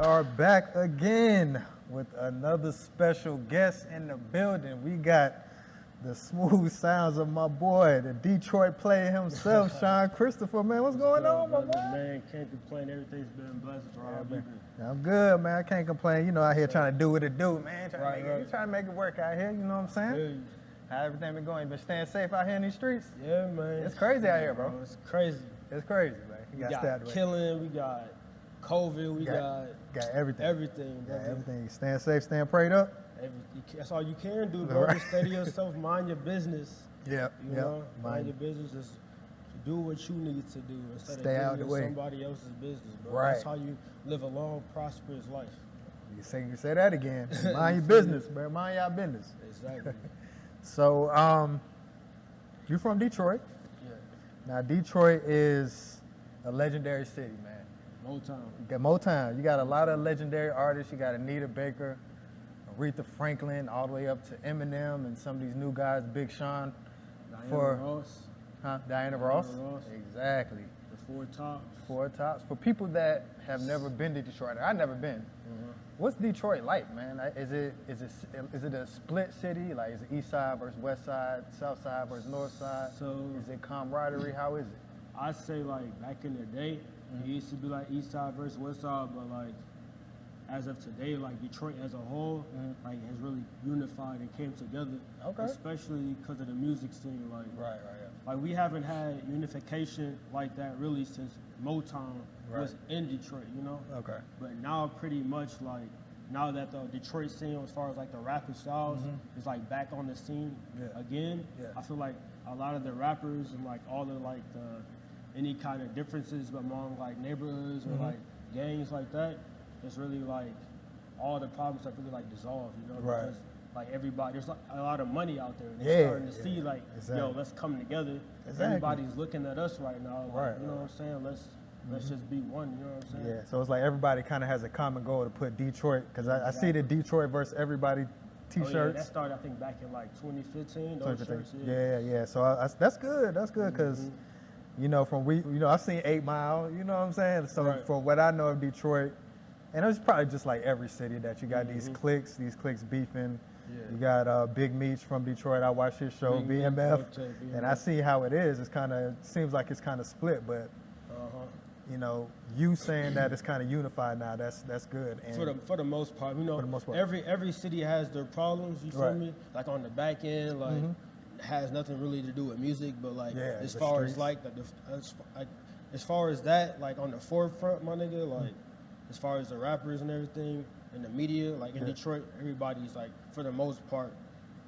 are back again with another special guest in the building. We got the smooth sounds of my boy, the Detroit player himself, Sean Christopher. Man, what's going on, my boy? Man, can't complain. Everything's been blessed, bro. I'm good, man. I can't complain. You know, out here trying to do what it do, man. Trying to make it work out here. You know what I'm saying? How everything been going? You been staying safe out here in these streets? Yeah, man. It's crazy out here, bro. It's crazy. It's crazy, man. We got killing. We got COVID. We got everything. Everything, bro. Everything. Staying safe, staying prayed up. That's all you can do, bro. Just steady yourself, mind your business. Yeah. You know, mind your business. Just do what you need to do instead Stay of out the way. Somebody else's business, bro. Right. That's how you live a long, prosperous life. You say that again. Mind your business, bro. Mind your business. Exactly. So, you're from Detroit. Yeah. Now, Detroit is a legendary city, man. Motown. You got Motown. You got a lot of legendary artists. You got Anita Baker, Aretha Franklin, all the way up to Eminem and some of these new guys, Big Sean. Diana Ross. Exactly. The Four Tops. Four Tops. For people that have never been to Detroit, I've never been. What's Detroit like, man? Is it a split city? Like, is it east side versus west side, south side versus north side? So is it camaraderie? How is it? I'd say like back in the day, it used to be like east side versus west side, but like as of today, like Detroit as a whole, like has really unified and came together. Okay. Especially because of the music scene, like right. Like we haven't had unification like that really since Motown was in Detroit, you know. Okay. But now pretty much like now that the Detroit scene, as far as like the rapping styles, is like back on the scene again. Yeah. I feel like a lot of the rappers and like all the like the any kind of differences among like neighborhoods or like gangs like that, it's really like all the problems have really like dissolved, you know. Right. Because, like everybody, there's like a lot of money out there. And they're starting to see like, yo, let's come together. Everybody's looking at us right now. Like, you know what I'm saying? Let's just be one. You know what I'm saying? Yeah. So it's like everybody kind of has a common goal to put Detroit, because I see the Detroit versus everybody T-shirts. Oh, yeah, that started I think back in like 2015. Those shirts, yeah. So that's good. That's good because you know I've seen 8 Mile. You know what I'm saying? So from what I know of Detroit, and it's probably just like every city that you got these cliques beefing. Yeah. You got Big Meech from Detroit. I watch his show, BMF, and I see how it is. It's seems like it's kind of split, but you know, you saying that it's kind of unified now. That's good. And for the most part, you know, every city has their problems. You feel me? Like on the back end, like has nothing really to do with music, but like as far as like as far as that, like on the forefront, my nigga, like as far as the rappers and everything. In the media, like in Detroit, everybody's like, for the most part,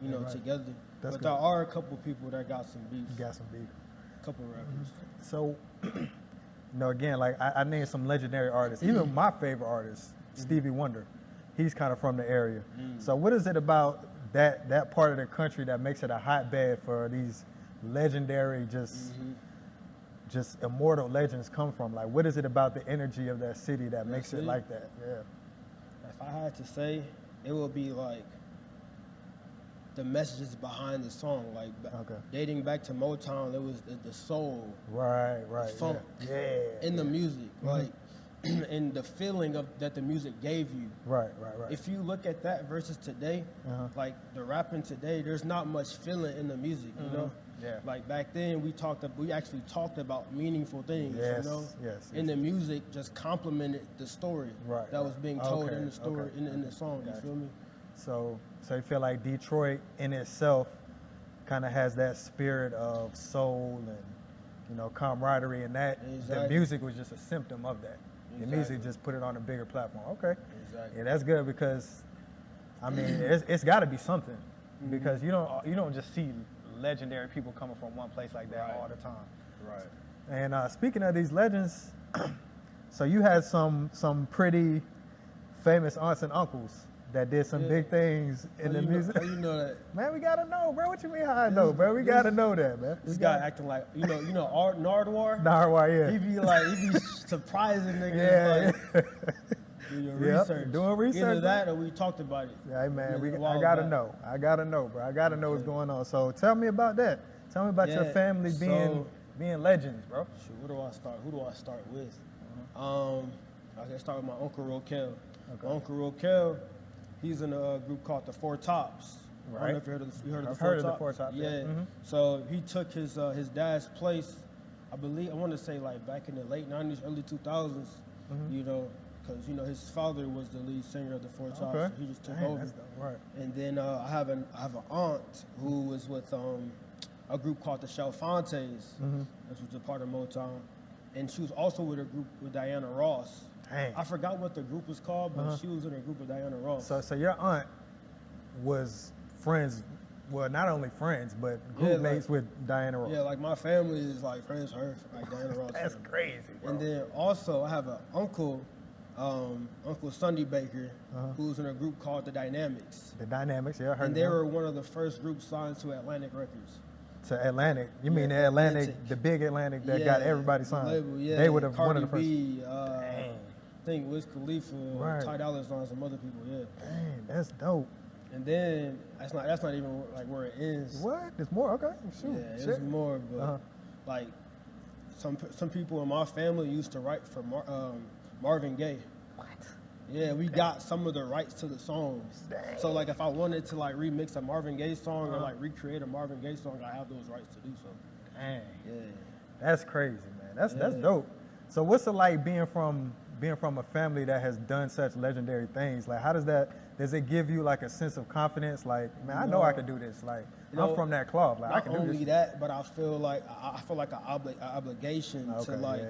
you know, together. But there are a couple people that got some beef. A couple rappers. So, you know, again, like I named some legendary artists. Even my favorite artist, Stevie Wonder, he's kind of from the area. So what is it about that part of the country that makes it a hotbed for these legendary, just immortal legends come from? Like, what is it about the energy of that city that makes it like that? Yeah. If I had to say, it would be like the messages behind the song, like dating back to Motown, it was the soul, funk, in the music, like, and the feeling that the music gave you. Right. If you look at that versus today, like the rapping today, there's not much feeling in the music, you know. Yeah. Like back then, we actually talked about meaningful things, you know. And the music just complemented the story that was being told in the story in the song. You feel me? So you feel like Detroit in itself kind of has that spirit of soul and, you know, camaraderie, and that the music was just a symptom of that. The music just put it on a bigger platform. Okay. Exactly. Yeah, that's good because, I mean, it's got to be something because you don't just see legendary people coming from one place like that all the time. Right. And speaking of these legends, so you had some pretty famous aunts and uncles that did some big things in the music. How you know that? Man, we gotta know, bro. What you mean how I know, bro? We gotta know that, man. This guy acting like you know Nardwar. Nardwar, yeah. He be surprising niggas. Yeah. Do your research. Doing research. Either that or we talked about it. Yeah, man, I gotta know. I gotta know, bro. I gotta know what's going on. So tell me about that. Tell me about your family being legends, bro. Shoot, where do I start? Who do I start with? I start with my Uncle Roquel. Okay. My Uncle Roquel, he's in a group called the Four Tops. Right. I don't know if you heard of the, I've heard of the Four Tops. Yeah. Mm-hmm. So he took his dad's place, I want to say like back in the late 90s, early 2000s, you know, because, you know, his father was the lead singer of the Four Tops. So he just took over. That's dope. Right. And then I have an aunt who was with a group called the Chalfantes, which was a part of Motown. And she was also with a group with Diana Ross. Dang. I forgot what the group was called, but she was in a group with Diana Ross. So your aunt was friends, well, not only friends, but group mates with Diana Ross. Yeah, like my family is like friends with her, like Diana Ross. That's crazy, bro. And then also I have an uncle, Uncle Sunday Baker, who's in a group called the Dynamics. The Dynamics, yeah, I heard. And they were one of the first groups signed to Atlantic Records. To Atlantic? You mean the Atlantic, the big Atlantic that got everybody signed? Label, yeah. They would have Cardi one of the first. B, I think Wiz Khalifa, Ty Dolla $ign, some other people, Dang, that's dope. And then that's not even like where it ends. What? There's more? Okay, shoot. Yeah, there's more, but like some people in my family used to write for Marvin Gaye. What? Yeah, we got some of the rights to the songs. Dang. So like if I wanted to like remix a Marvin Gaye song or like recreate a Marvin Gaye song, I have those rights to do so. Dang. Yeah. That's crazy, man. That's dope. So what's it like being from a family that has done such legendary things? Like how does it give you like a sense of confidence? Like, man, I know I can do this. Like I'm from that cloth. Like I can do this. Not only that, but I feel like an obligation to like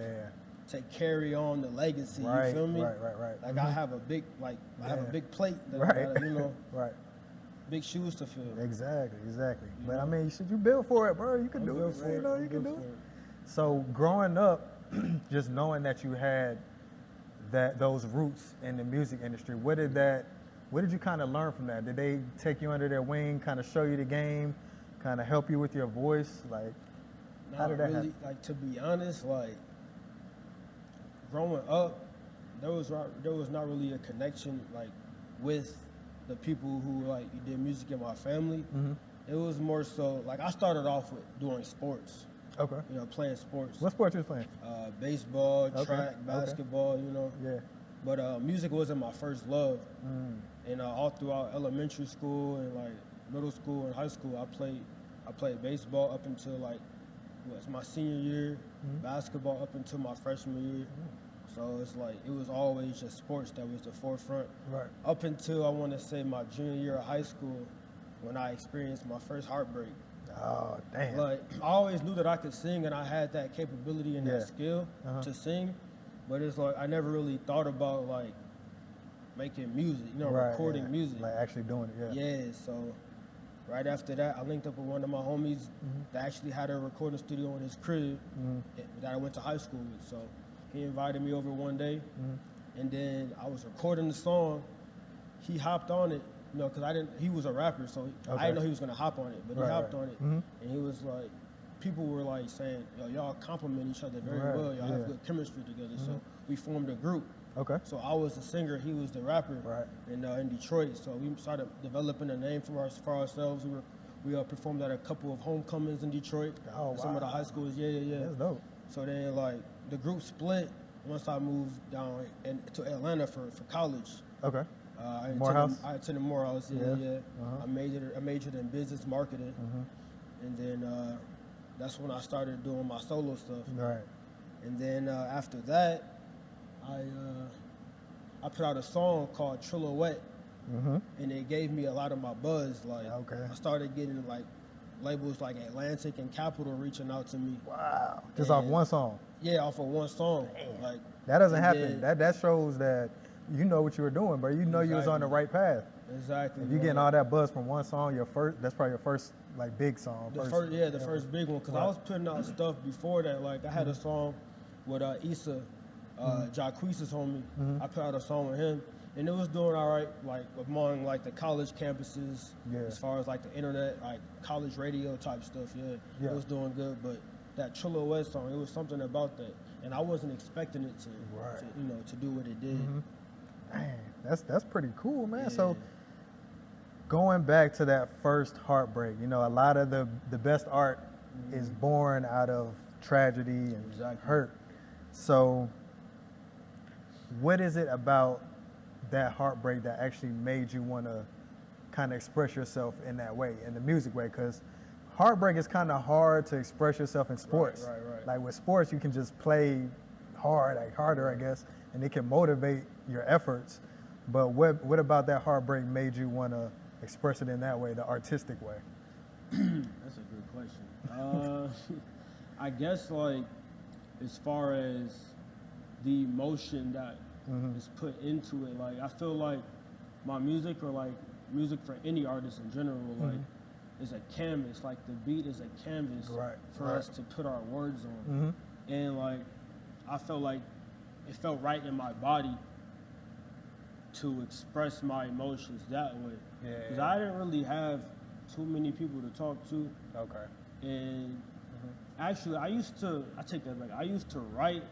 to carry on the legacy. Right, you feel me? Right. Like I have a big I have a big plate that I gotta, you know, big shoes to fill. Exactly. But I mean, you build for it, bro. You can do it. You know, you can do it. So growing up, just knowing that you had those roots in the music industry, what did you kind of learn from that? Did they take you under their wing, kind of show you the game, kind of help you with your voice? Like, how did that happen? Like, to be honest, like growing up, there was not really a connection like with the people who like did music in my family. It was more so like I started off with doing sports. Okay. You know, playing sports. What sport you was playing? Baseball, track, basketball, you know. Yeah. But music wasn't my first love. And all throughout elementary school and like middle school and high school, I played baseball up until like my senior year, basketball up until my freshman year. So it's like it was always just sports that was the forefront. Right. Up until I want to say my junior year of high school, when I experienced my first heartbreak. Oh, damn. Like, I always knew that I could sing and I had that capability and that skill to sing, but it's like I never really thought about like making music, you know, recording music. Like actually doing it, Yeah, so right after that, I linked up with one of my homies that actually had a recording studio in his crib that I went to high school with. So he invited me over one day, and then I was recording the song. He hopped on it. You know, because he was a rapper, so I didn't know he was going to hop on it, but he hopped on it. And he was like, people were like saying, yo, y'all compliment each other very well. Y'all have good chemistry together. So we formed a group. Okay. So I was the singer, he was the rapper in Detroit. So we started developing a name for ourselves. We performed at a couple of homecomings in Detroit. Oh, wow. Some of the high schools, yeah. That's dope. So then, like, the group split once I moved down to Atlanta for college. Okay. I attended Morehouse, I majored in business marketing, and then that's when I started doing my solo stuff. Right. And then after that, I put out a song called Trillouette, and it gave me a lot of my buzz. Like, I started getting like labels like Atlantic and Capitol reaching out to me. Wow. Just off one song? Yeah, off of one song. Damn. Like that doesn't happen. That shows that you know what you were doing, bro. You know you was on the right path. Exactly. If you're getting all that buzz from one song, that's probably your first like big song. The first big one. Because I was putting out stuff before that. Like I had a song with Issa, Jacquees's homie. I put out a song with him, and it was doing all right. Like among like the college campuses, as far as like the internet, like college radio type stuff. It was doing good. But that Trillouette song, it was something about that, and I wasn't expecting it to do what it did. Man, that's pretty cool, man. So going back to that first heartbreak, you know, a lot of the best art is born out of tragedy and hurt. So what is it about that heartbreak that actually made you want to kind of express yourself in that way, in the music way? Because heartbreak is kind of hard to express yourself in sports. Right. Like with sports, you can just play hard, like harder, I guess, and it can motivate your efforts. But what about that heartbreak made you want to express it in that way, the artistic way? That's a good question. I guess like as far as the emotion that is put into it, like I feel like my music, or like music for any artist in general, like is a canvas. Like the beat is a canvas for us to put our words on. And like I felt like it felt right in my body to express my emotions that way. Because I didn't really have too many people to talk to. And actually, I take that back. I used to write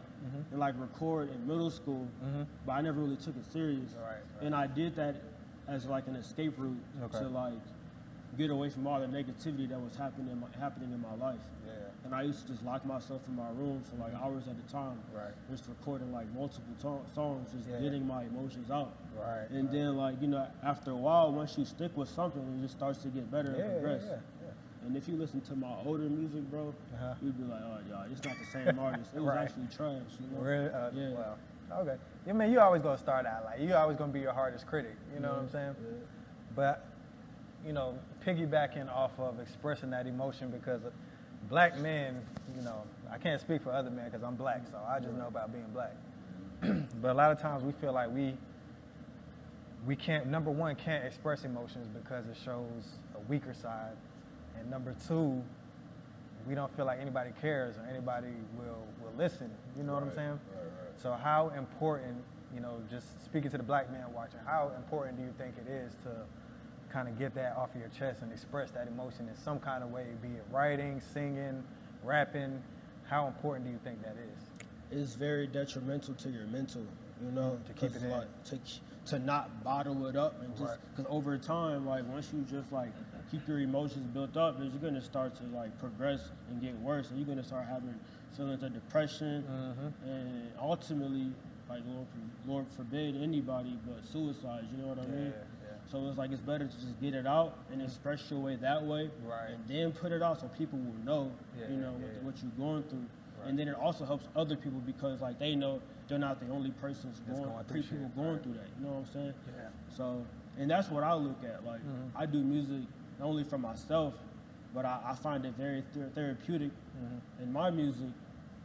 and like record in middle school, but I never really took it serious. And I did that as like an escape route to like get away from all the negativity that was happening in my life. And I used to just lock myself in my room for like hours at a time, just recording like multiple songs, just getting my emotions out. And then like, you know, after a while, once you stick with something, it just starts to get better and progress. And if you listen to my older music, bro, you'd be like, oh, y'all, it's not the same artist. It was actually trash, you know? Really? Wow. Okay. I mean, you always gonna start out like, you always gonna be your hardest critic, you know what I'm saying? But, you know, piggybacking off of expressing that emotion, because black men, you know, I can't speak for other men because I'm black, so I just know about being black. But a lot of times we feel like we can't, number one, can't express emotions because it shows a weaker side. And number two, we don't feel like anybody cares or anybody will listen. You know what I'm saying? So how important, you know, just speaking to the black man watching, how important do you think it is to kind of get that off of your chest and express that emotion in some kind of way, be it writing, singing, rapping? How important do you think that is? It's very detrimental to your mental, you know, to keep it in. Like, to not bottle it up, and just because over time, like once you just like keep your emotions built up, you're gonna start to like progress and get worse, and you're gonna start having feelings of depression, and ultimately, like Lord forbid anybody, but suicide. You know what I mean? So it's like it's better to just get it out and express your way that way, and then put it out so people will know, you know, what you're going through. And then it also helps other people because like they know they're not the only persons going through that. You know what I'm saying? So, and that's what I look at. Like I do music not only for myself, but I find it very therapeutic in my music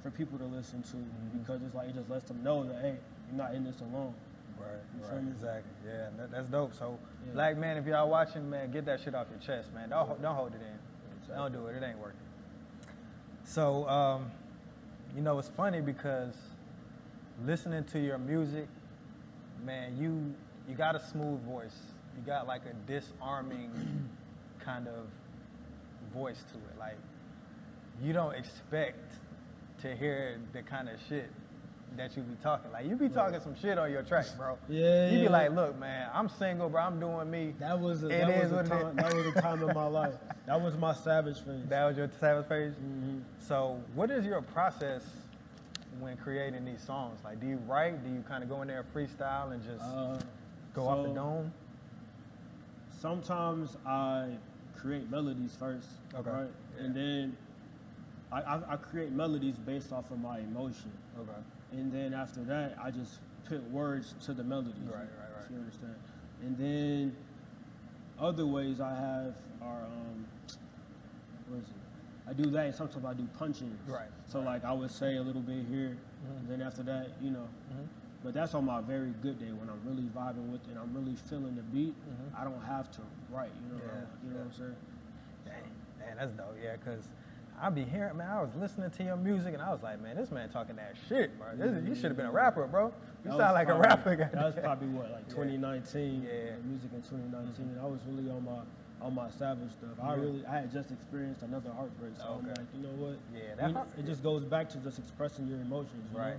for people to listen to because it's like it just lets them know that hey, you're not in this alone. Exactly. Yeah, that's dope. So, black man, if y'all watching, man, get that shit off your chest, man. Don't hold it in. Don't do it. It ain't working. So, you know, it's funny because listening to your music, man, you got a smooth voice. You got like a disarming kind of voice to it. Like, you don't expect to hear the kind of shit that you be talking. Like, you be talking some shit on your track, bro. You be like, look, man, I'm single, bro. I'm doing me. That was a time in my life. That was my savage phase. That was your savage phase? So what is your process when creating these songs? Like, do you write? Do you kind of go in there and freestyle and just go off the dome? Sometimes I create melodies first, right? And then I create melodies based off of my emotion. And then after that, I just put words to the melodies. Right. You understand? And then other ways I have are, what is it? I do that, and sometimes I do punchings. So like I would say a little bit here, and then after that, you know. But that's on my very good day when I'm really vibing with it and I'm really feeling the beat. I don't have to write, you know what I'm saying? Man, that's dope, because I be hearing, man, I was listening to your music and I was like, man, this man talking that shit, bro. You should have been a rapper, bro. You sound like a rapper. That was probably what, like 2019, music in 2019. I was really on my savage stuff. I had just experienced another heartbreak, so I'm like, you know what? It just goes back to just expressing your emotions, you know?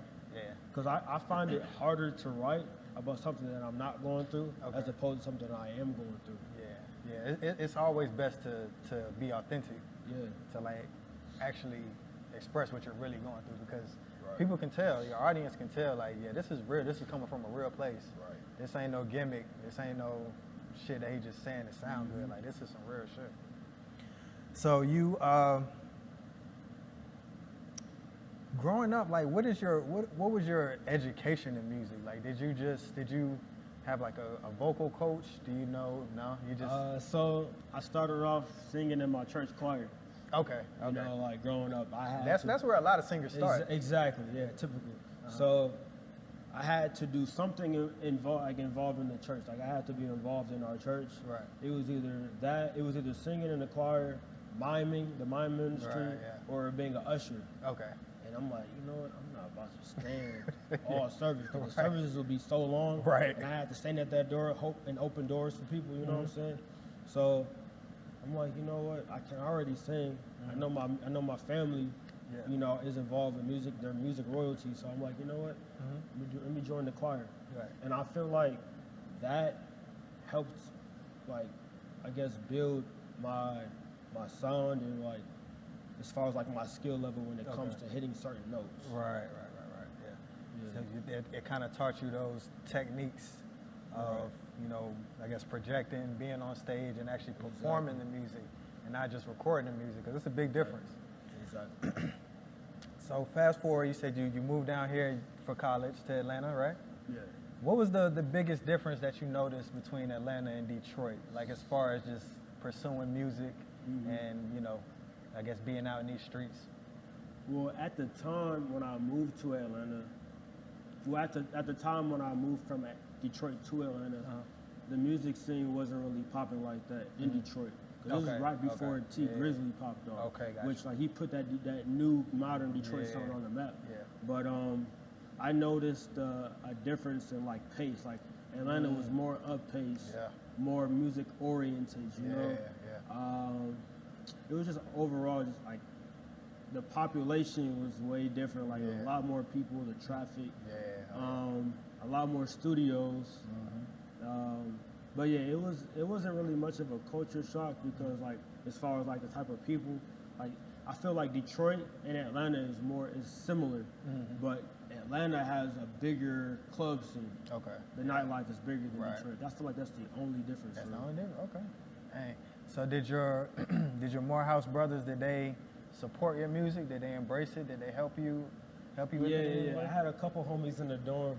Because I find it harder to write about something that I'm not going through as opposed to something I am going through. It's always best to be authentic. To like actually express what you're really going through, because people can tell, your audience can tell, like, yeah, this is real, this is coming from a real place. Right. This ain't no gimmick, this ain't no shit that he just saying to sound good. Like, this is some real shit. So you, growing up, like, what was your education in music? Like, did you have like a vocal coach? Do you know? No, you just. So I started off singing in my church choir. Okay. You know, like growing up, I had. That's where a lot of singers start. Exactly. Yeah. Typically. So I had to do something involved in the church. Like I had to be involved in our church. Right. It was either singing in the choir, miming, the mime ministry, or being an usher. Okay. And I'm like, you know what? I'm not about to stand all service, because the services will be so long. Right. And I had to stand at that door, and open doors for people. You know what I'm saying? So I'm like, you know what? I can already sing. I know my family. Yeah. You know, is involved in music, their music royalty. So I'm like, you know what? Let me join the choir. Right. And I feel like that helped, like, I guess, build my sound and, like, as far as, like, my skill level when it comes to hitting certain notes. Right. Yeah. So it kind of taught you those techniques of, you know, I guess, projecting, being on stage, and actually performing the music, and not just recording the music, because it's a big difference. Exactly. So fast forward, you said you moved down here for college to Atlanta, right? Yeah. What was the biggest difference that you noticed between Atlanta and Detroit? Like, as far as just pursuing music and, you know, I guess being out in these streets? Well, at the time when I moved to Atlanta, at the time when I moved from Detroit to Atlanta, the music scene wasn't really popping like that in Detroit. This was right before T Grizzly popped off, which, like, he put that new modern Detroit sound on the map. Yeah. But I noticed a difference in, like, pace. Like, Atlanta was more up-paced, more music oriented. You know. It was just overall just like the population was way different. Like a lot more people, the traffic, a lot more studios. But yeah, it wasn't really much of a culture shock, because, like, as far as, like, the type of people, like, I feel like Detroit and Atlanta is similar, but Atlanta has a bigger club scene. Okay. The nightlife is bigger than Detroit. I feel like that's the only difference. That's the only difference. Okay. Hey, so did your Morehouse brothers, did they support your music? Did they embrace it? Did they help you with it? Yeah. I had a couple homies in the dorm.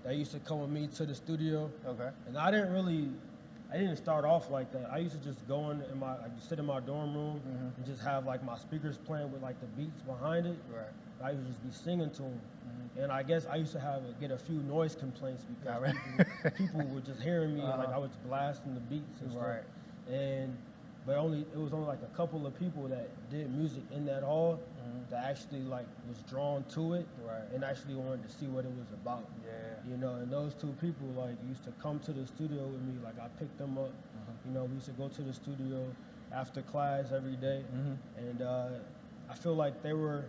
They used to come with me to the studio. Okay. And I didn't start off like that. I used to just go sit in my dorm room and just have, like, my speakers playing with, like, the beats behind it. Right. I used to just be singing to them. And I guess I used to get a few noise complaints, because people were just hearing me, like, I was blasting the beats and stuff. But it was only like a couple of people that did music in that hall that actually, like, was drawn to it and actually wanted to see what it was about. Yeah. You know, and those two people, like, used to come to the studio with me. Like, I picked them up. You know, we used to go to the studio after class every day. And I feel like they were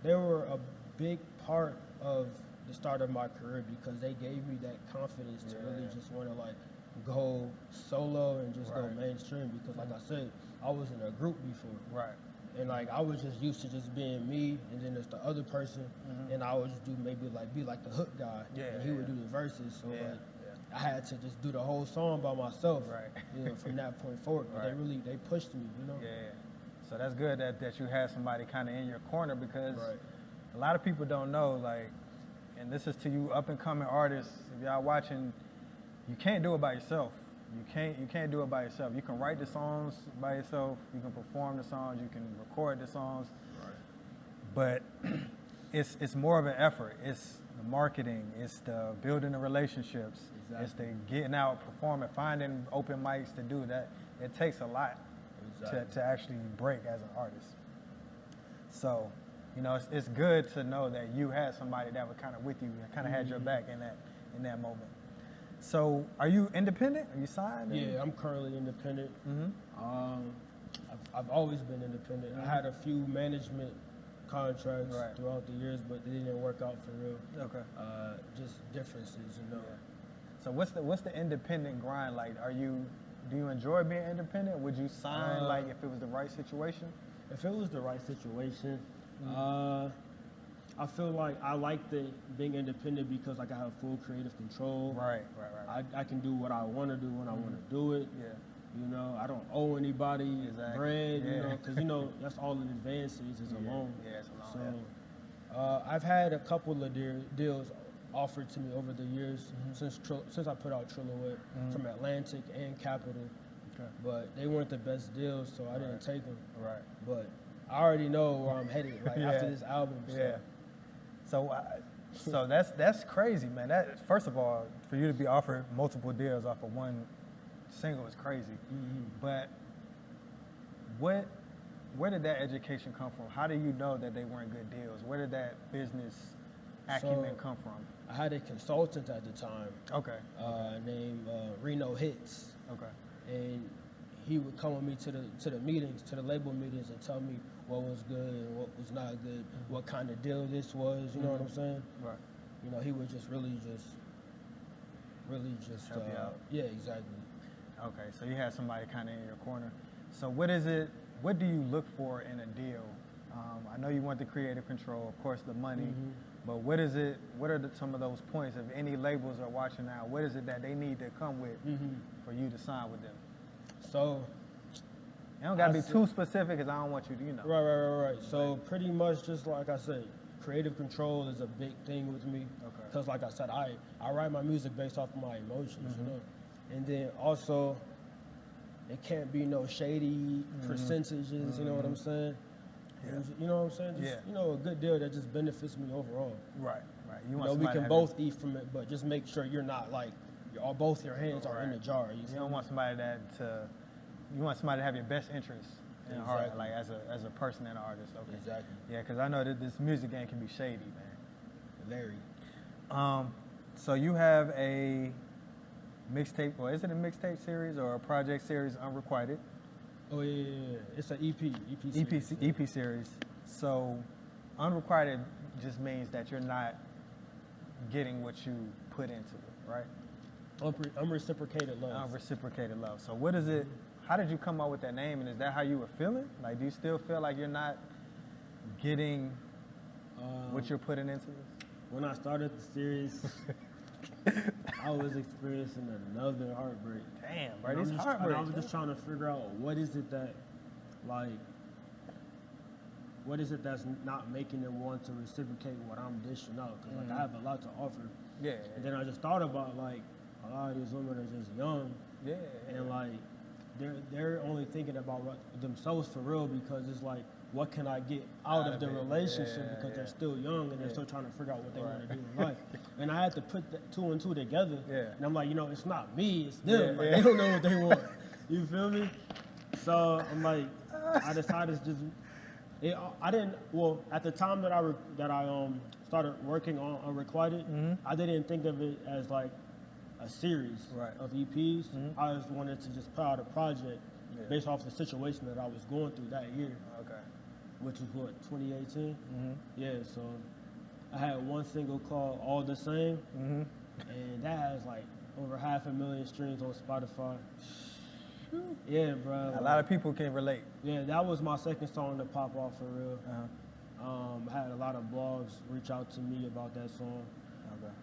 a big part of the start of my career, because they gave me that confidence to really just want to, like, go solo and just go mainstream, because, like I said, I was in a group before. Right. And, like, I was just used to just being me, and then there's the other person, and I would just be like the hook guy, and he would do the verses. So like, I had to just do the whole song by myself. Right. You know, from that point forward. But they pushed me, you know. Yeah. So that's good that you had somebody kind of in your corner, because a lot of people don't know, like, and this is to you up and coming artists, if y'all watching, you can't do it by yourself. You can't do it by yourself. You can write the songs by yourself. You can perform the songs. You can record the songs. Right. But it's more of an effort. It's the marketing. It's the building the relationships. Exactly. It's the getting out, performing, finding open mics to do that. It takes a lot to actually break as an artist. So, you know, it's good to know that you had somebody that was kind of with you and kind of had your back in that moment. So, are you independent? Are you signed? Yeah, I'm currently independent. I've always been independent. I had a few management contracts throughout the years, but they didn't work out for real. Okay. Just differences, you know. Yeah. So, what's the independent grind like? Do you enjoy being independent? Would you sign like if it was the right situation? If it was the right situation, I feel like I like being independent because like I have full creative control. Right. I can do what I want to do when I want to do it. Yeah. You know, I don't owe anybody bread. You know, because that's all in advances. It's a loan. Yeah, it's a loan. So I've had a couple of deals offered to me over the years since I put out Trillouette from Atlantic and Capital. Okay. But they weren't the best deals, so I didn't take them. Right. But I already know where I'm headed, like after this album. So. So that's crazy, man. That first of all, for you to be offered multiple deals off of one single is crazy. But where did that education come from? How do you know that they weren't good deals? Where did that business acumen come from? I had a consultant at the time. Okay. Named Reno Hits. Okay. And he would come with me to the meetings, to the label meetings, and tell me what was good and what was not good, what kind of deal this was. You know what I'm saying? Right. You know, he would really just help you out. Yeah, exactly. Okay, so you had somebody kind of in your corner. So what do you look for in a deal? I know you want the creative control, of course, the money, but what are some of those points? If any labels are watching now, what is it that they need to come with for you to sign with them? So it don't got to be too specific because I don't want you to, you know. Right. So pretty much just like I said, creative control is a big thing with me. Okay. Because like I said, I write my music based off of my emotions, you know. And then also, it can't be no shady percentages, you know what I'm saying? Yeah. You know what I'm saying? Just, you know, a good deal that just benefits me overall. Right. You know, we can both eat from it, but just make sure you're not like, both your hands are in the jar. You don't want somebody you want somebody to have your best interests in heart, like as a person and an artist. Okay. Exactly. Yeah, because I know that this music game can be shady, man. Very. So you have a mixtape, or is it a mixtape series or a project series, Unrequited? Oh yeah. It's an EP series. So Unrequited just means that you're not getting what you put into it, right? Unreciprocated love. Unreciprocated love. So what is it? How did you come up with that name, and is that how you were feeling? Like, do you still feel like you're not getting what you're putting into this? When I started the series, I was experiencing another heartbreak. Damn, bro, these heartbreaks. I was just trying to figure out what is it that's not making them want to reciprocate what I'm dishing out? Because like I have a lot to offer. Yeah. And then I just thought about like a lot of these women are just young. Yeah. And like they're only thinking about themselves for real, because it's like, what can I get out of the relationship, because they're still young and they're still trying to figure out what they want to do in life. And I had to put two and two together. Yeah. And I'm like, you know, it's not me, it's them. Like, they don't know what they want. You feel me? So I'm like, I decided to just. At the time that I started working on Unrequited, I didn't think of it as like a series of EPs. I just wanted to just put out a project based off the situation that I was going through that year. Okay. Which was 2018? Yeah, so I had one single called All the Same, and that has like over 500,000 streams on Spotify. Yeah, bro. A lot of people can relate. Yeah, that was my second song to pop off for real. I had a lot of blogs reach out to me about that song. Okay.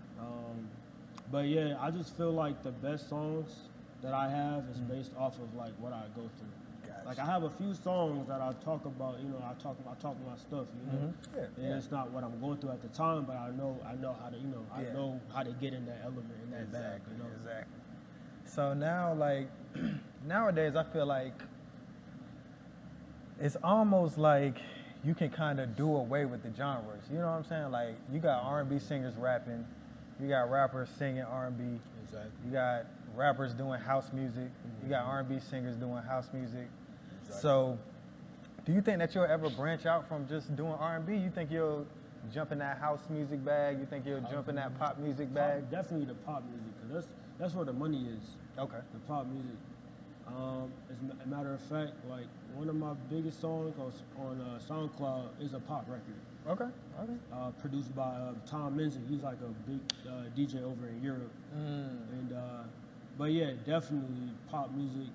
But yeah, I just feel like the best songs that I have is based off of like what I go through. Gotcha. Like I have a few songs that I talk about, you know, I talk my stuff, you know. And it's not what I'm going through at the time, but I know how to, you know, I know how to get in that element, in that bag, you know. Exactly. So now, like, nowadays, I feel like it's almost like you can kind of do away with the genres. You know what I'm saying? Like, you got R&B singers rapping, you got rappers singing R&B, you got rappers doing house music, you got R&B singers doing house music. So, do you think that you'll ever branch out from just doing R&B? You think you'll jump in that house music bag? You think you'll jump in that pop music bag? Definitely the pop music, because that's where the money is. Okay. The pop music. As a matter of fact, like one of my biggest songs on SoundCloud is a pop record. Okay. Produced by Tom Menzies. He's like a big DJ over in Europe. And but yeah, definitely pop music.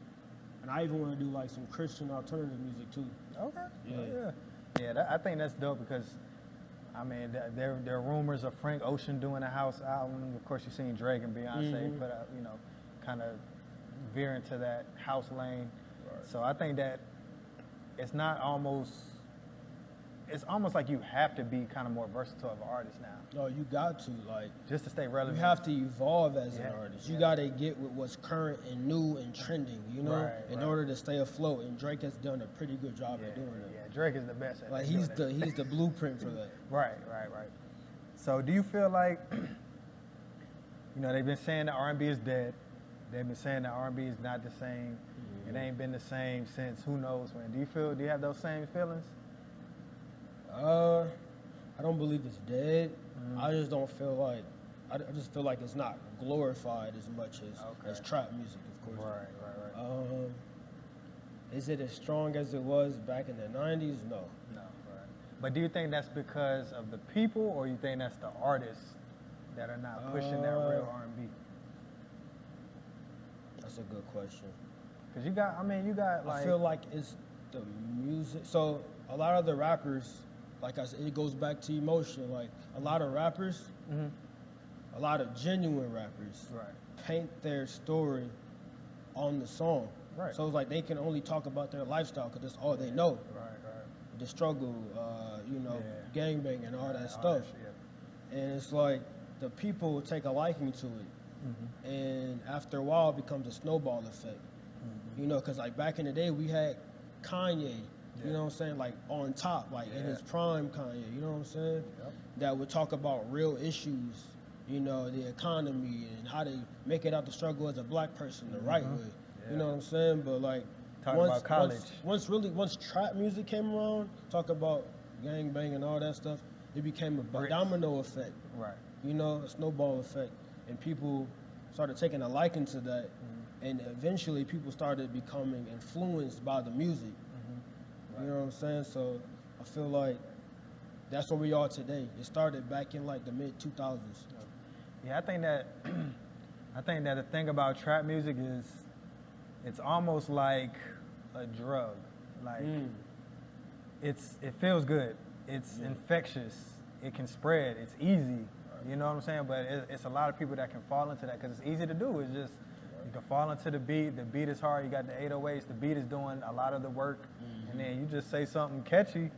And I even want to do like some Christian alternative music too. Okay. Yeah. I think that's dope because, I mean, there are rumors of Frank Ocean doing a house album. Of course, you've seen Drake and Beyonce put out, kind of veer into that house lane. Right. So I think that it's almost like you have to be kind of more versatile of an artist now. No, you got to, like, just to stay relevant. You have to evolve as an artist. You got to get with what's current and new and trending, in order to stay afloat. And Drake has done a pretty good job of doing it. Yeah, Drake is the best at like he's the blueprint for that. Right. So do you feel like, they've been saying that R&B is dead. They've been saying that R&B is not the same. It ain't been the same since who knows when. Do you have those same feelings? I don't believe it's dead. I just don't feel like, I just feel like it's not glorified as much as trap music, of course. Right. Is it as strong as it was back in the 90s? No. Right. But do you think that's because of the people, or you think that's the artists that are not pushing that real R&B? That's a good question. Because you got like... I feel like it's the music. So a lot of the rappers, like I said, it goes back to emotion. Like a lot of rappers, a lot of genuine rappers paint their story on the song. Right. So it's like they can only talk about their lifestyle because that's all they know. Right. The struggle, gangbang and all that stuff. And it's like the people take a liking to it. And after a while, it becomes a snowball effect. Because like back in the day, we had Kanye, you know what I'm saying, like on top, like in his prime Kanye, you know what I'm saying? Yep. That would talk about real issues, the economy and how to make it out the struggle as a black person the right way. You know what I'm saying? But like once trap music came around, talk about gangbang and all that stuff, it became a domino effect. Right. A snowball effect. And people started taking a liking to that. And eventually people started becoming influenced by the music. You know what I'm saying? So I feel like that's where we are today. It started back in like the mid-2000s. Yeah, I think that the thing about trap music is it's almost like a drug. Like it feels good. It's infectious. It can spread. It's easy. You know what I'm saying? But it's a lot of people that can fall into that because it's easy to do. It's just you can fall into the beat. The beat is hard. You got the 808s. The beat is doing a lot of the work. And then you just say something catchy,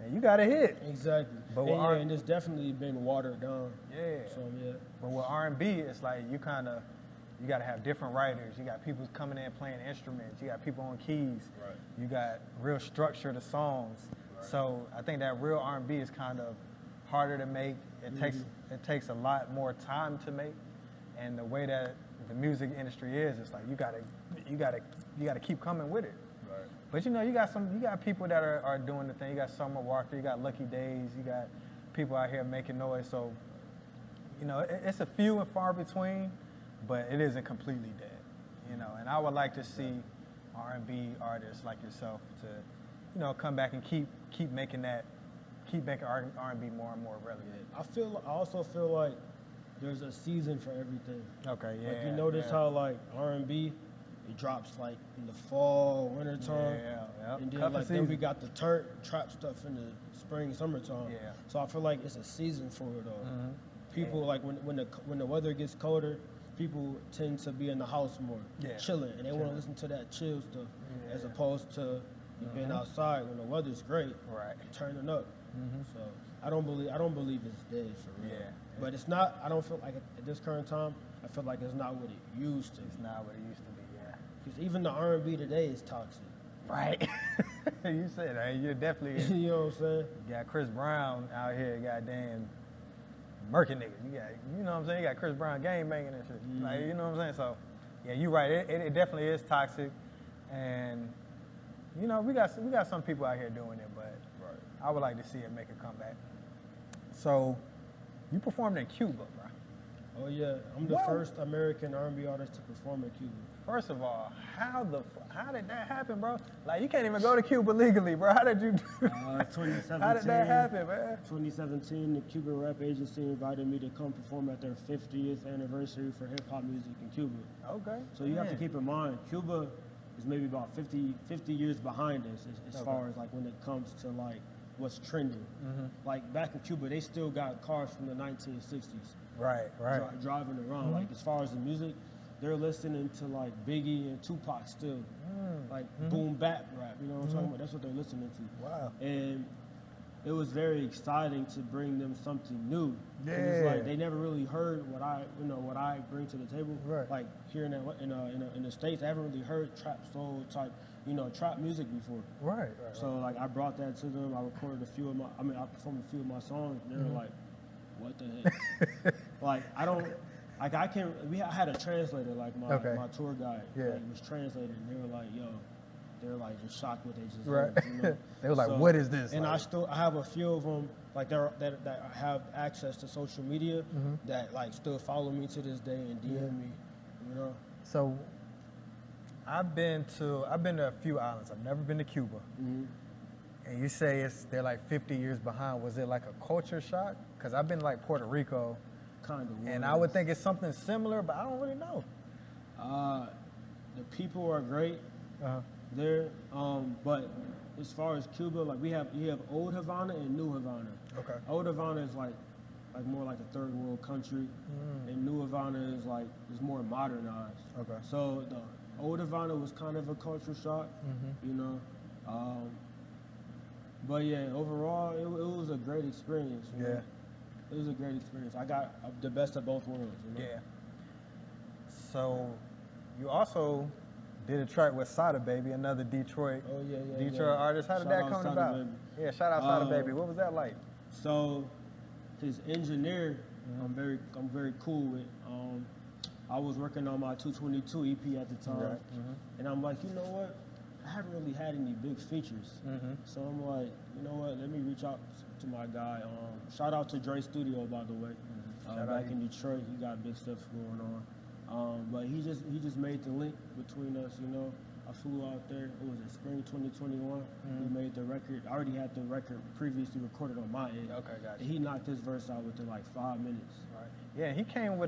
and you got a hit. Exactly. But and it's definitely been watered down. Yeah. So But with R&B, it's like you got to have different writers. You got people coming in playing instruments. You got people on keys. Right. You got real structure to songs. Right. So I think that real R&B is kind of harder to make. It takes a lot more time to make. And the way that the music industry is, it's like you gotta keep coming with it. Right. But you got people that are doing the thing. You got Summer Walker, you got Lucky Days, you got people out here making noise. So, it's a few and far between, but it isn't completely dead. And I would like to see R&B artists like yourself to, come back and keep making R&B more and more relevant. I also feel like there's a season for everything. Okay, yeah. Like you notice how like R&B, it drops like in the fall, winter time. Yeah. And then then we got the trap stuff in the spring, summertime. Yeah. So I feel like it's a season for it all. People like when the weather gets colder, people tend to be in the house more, chilling, and they want to listen to that chill stuff as opposed to being outside when the weather's great, turning up. So I don't believe it's dead for real. Yeah. But it's not. I don't feel like at this current time. I feel like it's not what it used to. It's not what it used to be. Yeah. Because even the R&B today is toxic. Right. You said that. You're definitely. You know what I'm saying? You got Chris Brown out here, goddamn murking niggas. You know what I'm saying? You got Chris Brown gang banging and shit. Like, you know what I'm saying? So, yeah, you're right. It definitely is toxic, and we got some people out here doing it, but I would like to see it make a comeback. So, you performed in Cuba, bro. Oh yeah, I'm the first American R&B artist to perform in Cuba. First of all, how did that happen, bro? Like, you can't even go to Cuba legally, bro. How did you do 2017. How did that happen, man? 2017, the Cuban rap agency invited me to come perform at their 50th anniversary for hip-hop music in Cuba. Okay. So you have to keep in mind, Cuba is maybe about 50 years behind us as far as like when it comes to like what's trending. Like back in Cuba, they still got cars from the 1960s. Right. Driving around. Like as far as the music, they're listening to like Biggie and Tupac still. Like boom bap rap, you know what I'm talking about? That's what they're listening to. Wow. And it was very exciting to bring them something new. Yeah. It's like they never really heard what I bring to the table. Right. Like here in the States, they haven't really heard trap soul type, trap music before. Right. So like I brought that to them. I recorded I performed a few of my songs. And they were like, "What the heck?" Like I had a translator, like my tour guide. Yeah. Like, was translating. And they were like, "Yo." They're like just shocked what they just heard. Right. They were like, "What is this?" And like? I have a few of them like that have access to social media that like still follow me to this day and DM me, So I've been to a few islands. I've never been to Cuba. And you say they're like 50 years behind. Was it like a culture shock? Because I've been like Puerto Rico, kind of. And I would think it's something similar, but I don't really know. The people are great. There, but as far as Cuba, like you have Old Havana and New Havana. Okay. Old Havana is like more like a third world country, and New Havana is more modernized. Okay. So the Old Havana was kind of a culture shock, but yeah, overall it was a great experience. You know? It was a great experience. I got the best of both worlds. Yeah. So you also did a track with Sada Baby, another Detroit artist. How did that come about? Baby. Yeah, shout out Sada Baby. What was that like? So, his engineer, I'm very cool with. I was working on my 222 EP at the time, and I'm like, you know what? I haven't really had any big features, so I'm like, you know what? Let me reach out to my guy. Shout out to Dre Studio, by the way. Back in Detroit, he got big stuff going on. But he just made the link between us, I flew out there. It was in spring 2021. We made the record. I already had the record previously recorded on my end. Okay, gotcha. And he knocked his verse out within like 5 minutes. Right. Yeah, he came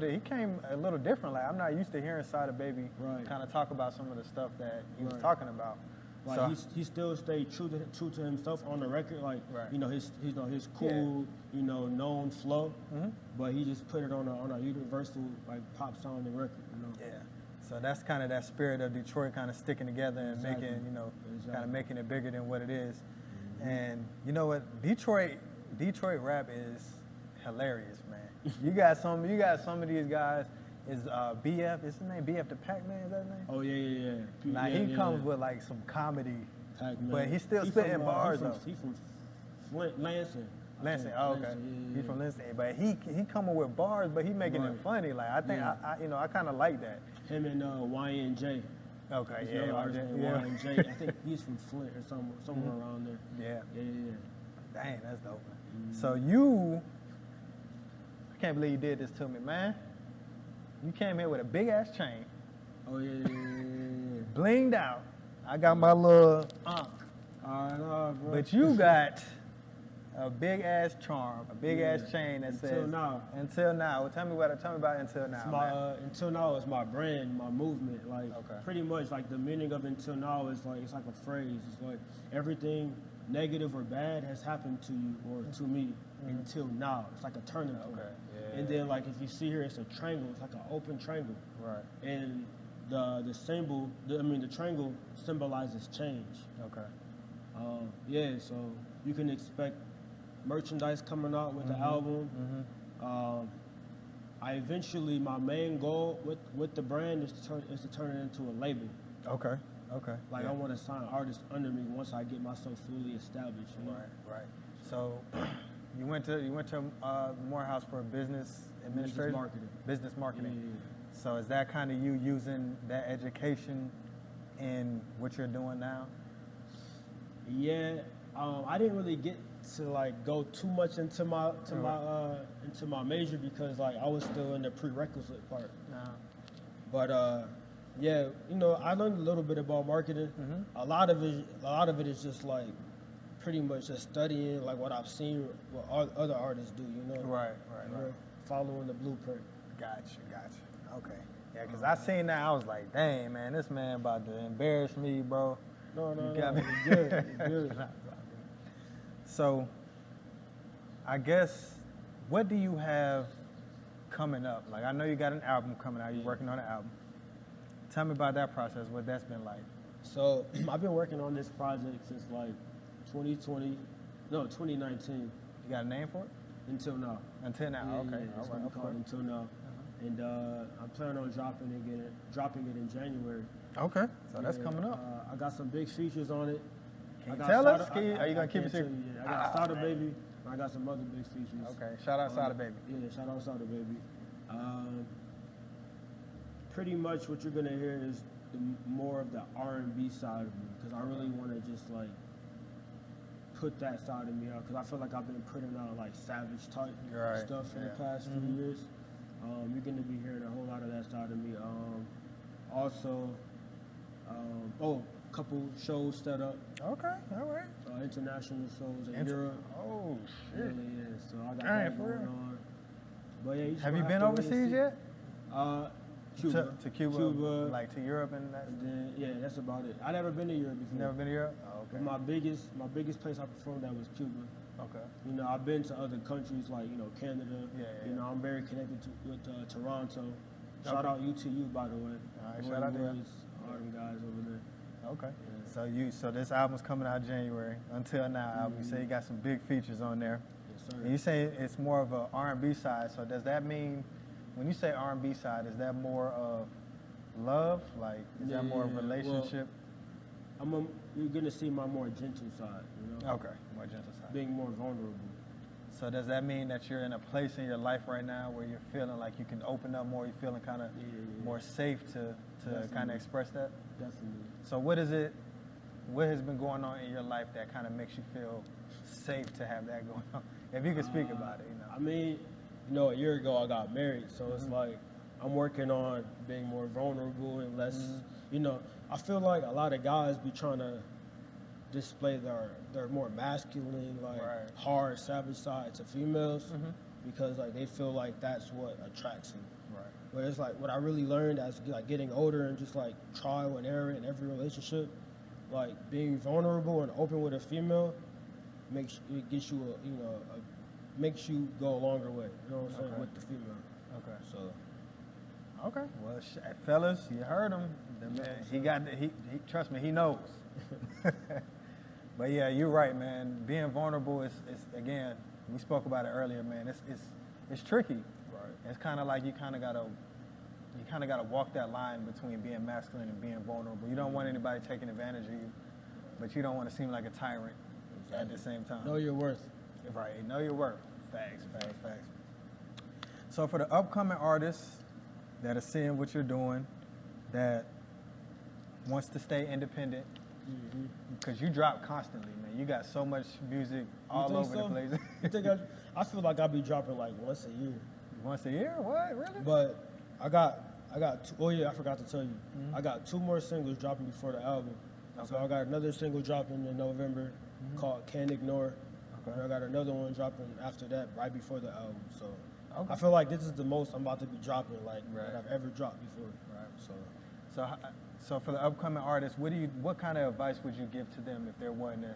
a little different. Like I'm not used to hearing Sada Baby kind of talk about some of the stuff that he was talking about. Like so, he still stayed true to himself on the record. Like his cool known flow, but he just put it on a universal like pop sounding record. Yeah. So that's kind of that spirit of Detroit kind of sticking together and making kind of making it bigger than what it is. And you know what, Detroit rap is hilarious, man. You got some of these guys. Is BF, is his name BF the Pac-Man, is that his name? Oh, yeah. Now, he comes with, like, some comedy, Pac-Man. But he's still spitting bars, though. He's from Lansing. Lansing, oh, okay. He's from Lansing, but he coming with bars, but he making it funny. Like, I think, I kind of like that. Him and YNJ. Okay, yeah. YNJ. I think he's from Flint or somewhere around there. Yeah. Dang, that's dope, man. So you, I can't believe you did this to me, man. You came here with a big ass chain. Oh yeah. Blinged out. I got my little I know, bro. But you got a big ass charm, a big ass chain that says Until Now. Until Now. Well, tell me about Until Now. Until Now is my brand, my movement. Like pretty much like the meaning of Until Now is like it's like a phrase. It's like everything negative or bad has happened to you or to me until now. It's like a turning point. And then like if you see here, it's a triangle. It's like an open triangle. Right. And the symbol, the triangle symbolizes change. Okay. So you can expect merchandise coming out with the album. My main goal with the brand is to turn it into a label. Okay. Like I want to sign artists under me once I get myself fully established. Right. So you went to Morehouse for business administration, business marketing. Yeah. So is that kind of you using that education in what you're doing now? Yeah, I didn't really get to like go too much into my major because like I was still in the prerequisite part. But I learned a little bit about marketing. A lot of it is just like pretty much just studying like what I've seen what other artists do. Right. Following the blueprint. Gotcha. Okay. Yeah, because I seen that, I was like, dang, man, this man about to embarrass me, bro. No, you got me. Good. Good. So, I guess, what do you have coming up? Like, I know you got an album coming out. You're working on an album. Tell me about that process, what that's been like. So, I've been working on this project since, like, 2019. You got a name for it? Until Now. Until Now, yeah, okay. Yeah, it's gonna be called Until Now. And I'm planning on dropping it in January. Okay, so that's coming up. I got some big features on it. Can you tell us? Are you going to keep it secret? I got Starter Baby, and I got some other big features. Okay, shout out Starter Baby. Yeah, shout out Starter Baby. Pretty much what you're going to hear is more of the R&B side of me, because I really want to just, like, put that side of me out, because I feel like I've been putting out, like, savage type stuff for the past few years. You're going to be hearing a whole lot of that side of me. Also, a couple shows set up. Okay, all right. International shows in Europe. Oh, shit. Yeah. So I got that going on. But yeah, have you been overseas yet? Cuba. To Cuba, like to Europe and that? And then, yeah, that's about it. I never been to Europe before. Never been to Europe? Oh, okay. But my biggest place I performed at was Cuba. Okay. You know, I've been to other countries like, you know, Canada. Yeah. You know, I'm very connected with Toronto. Shout out UTU, by the way. All right, shout out to you. All them guys over there. Okay. Yeah. So this album's coming out January. Until Now album. You say you got some big features on there. Yes, sir. And you say it's more of a R&B side. So does that mean, when you say R&B side, is that more of love? Like, is that more of relationship? Well, you're gonna see my more gentle side, you know? Okay, more gentle side. Being more vulnerable. So does that mean that you're in a place in your life right now where you're feeling like you can open up more, you're feeling kind of more safe to kind of express that? Definitely. So what has been going on in your life that kind of makes you feel safe to have that going on? If you could speak about it, you know. I mean, you know, a year ago I got married, so it's like I'm working on being more vulnerable and less, you know, I feel like a lot of guys be trying to display their more masculine, like hard, savage side to females because like they feel like that's what attracts them. Right. But it's like what I really learned as like getting older and just like trial and error in every relationship, like being vulnerable and open with a female makes go a longer way. You know what I'm saying? With the female. Okay. So. Okay. Well, fellas, you heard him. The man, he trust me, he knows. But yeah, you're right, man. Being vulnerable is again, we spoke about it earlier, man. It's tricky. Right. It's kind of like you kind of gotta walk that line between being masculine and being vulnerable. You don't want anybody taking advantage of you, but you don't want to seem like a tyrant at the same time. Know your worth. Right. Know your worth. Facts. So for the upcoming artists that are seeing what you're doing, that wants to stay independent, because you drop constantly, man. You got so much music all over the place. You think I feel like I'll be dropping like once a year. Once a year? What? Really? But I got two, oh yeah, I forgot to tell you. I got 2 more singles dropping before the album. Okay. So I got another single dropping in November called Can't Ignore. Okay. And I got another one dropping after that, right before the album. So I feel like this is the most I'm about to be dropping, like that I've ever dropped before. Right. So for the upcoming artists, what kind of advice would you give to them if they're wanting to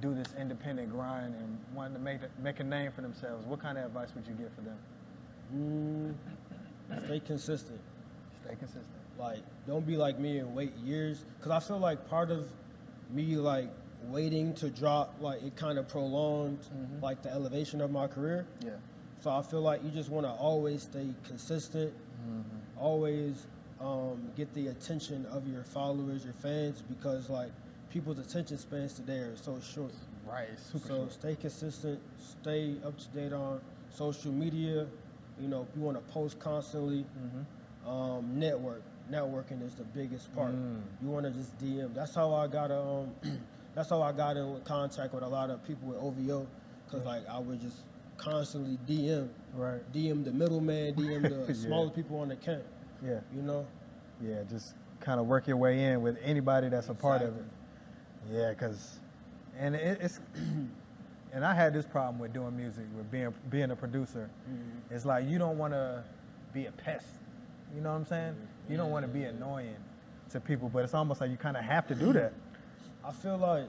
do this independent grind and wanting to make a name for themselves? What kind of advice would you give for them? Stay consistent. Stay consistent. Like, don't be like me and wait years. Because I feel like part of me, like, waiting to drop, like, it kind of prolonged, like, the elevation of my career. Yeah. So I feel like you just want to always stay consistent, always get the attention of your followers, your fans, because, like, people's attention spans today are so short. Right, super So short. stay consistent, stay up to date on social media. You know, you want to post constantly. Networking is the biggest part. You want to just DM. That's how I got in contact with a lot of people with OVO, because like I would just constantly DM. Right. DM the middleman, DM the smaller people on the camp. Yeah. You know. Yeah, just kind of work your way in with anybody that's a part of it. Yeah, and it's and I had this problem with doing music, with being a producer. It's like you don't want to be a pest You know what I'm saying? You don't want to be annoying to people, but it's almost like you kind of have to do that. I feel like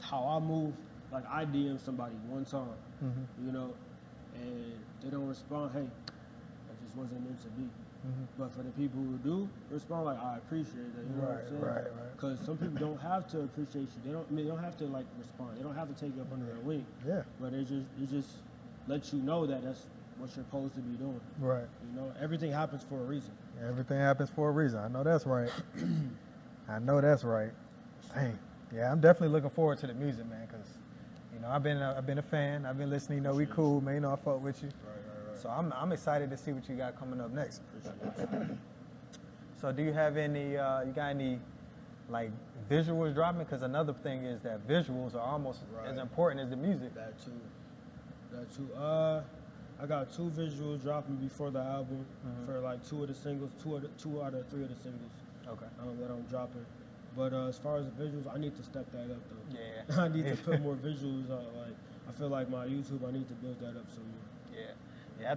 how I move, like I DM somebody one time, you know, and they don't respond, hey, that just wasn't meant to be. But for the people who do respond, like, I appreciate that, you know what I'm saying? Right. Because some people don't have to appreciate you. They don't have to like respond. They don't have to take you up under their wing. Yeah. But it just let you know that that's what you're supposed to be doing. Right. You know, everything happens for a reason. Everything happens for a reason. I know that's right. I know that's right. Dang. Yeah, I'm definitely looking forward to the music, man, because, you know, I've been a fan. I've been listening. You know, we cool, man. You know, I fuck with you. Right. So I'm excited to see what you got coming up next. So do you have any, you got any, like, visuals dropping? Because another thing is that visuals are almost as important as the music. That too. I got 2 visuals dropping before the album for like 2 of the singles, 2 out of 3 of the singles. Okay. That I'm dropping. But as far as the visuals, I need to step that up though. Yeah. I need to put more visuals out. Like I feel like my YouTube, I need to build that up some more. Yeah. Yeah, I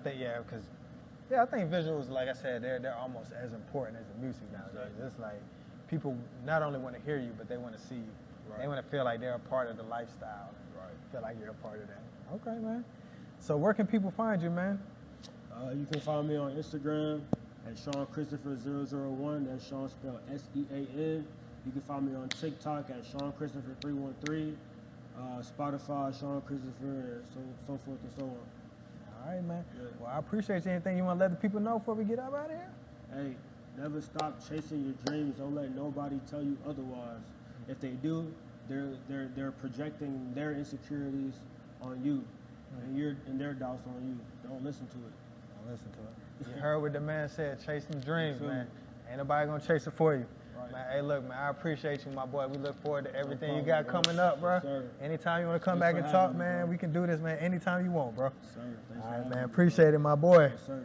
think visuals, like I said, they're almost as important as the music nowadays. Exactly. It's like people not only want to hear you, but they want to see you. Right. They want to feel like they're a part of the lifestyle. Right. Feel like you're a part of that. Okay, man. So where can people find you, man? You can find me on Instagram at Sean Christopher 001. That's Sean spelled S-E-A-N. You can find me on TikTok at Sean Christopher 313. Spotify, Sean Christopher, and so forth and so on. All right, man. Yeah. Well, I appreciate you. Anything you want to let the people know before we get up out of here? Hey, never stop chasing your dreams. Don't let nobody tell you otherwise. If they do, they're projecting their insecurities on you, and their doubts on you. Don't listen to it. Don't listen to it. You heard what the man said. Chasing dreams, man. Ain't nobody gonna chase it for you. Right. Man, hey, look, man, I appreciate you, my boy. We look forward to everything you got coming up, bro. Yes, anytime you want to come back and talk, man, we can do this, man, anytime you want, bro. Yes, sir. All right, man, appreciate it, my boy. Yes, sir.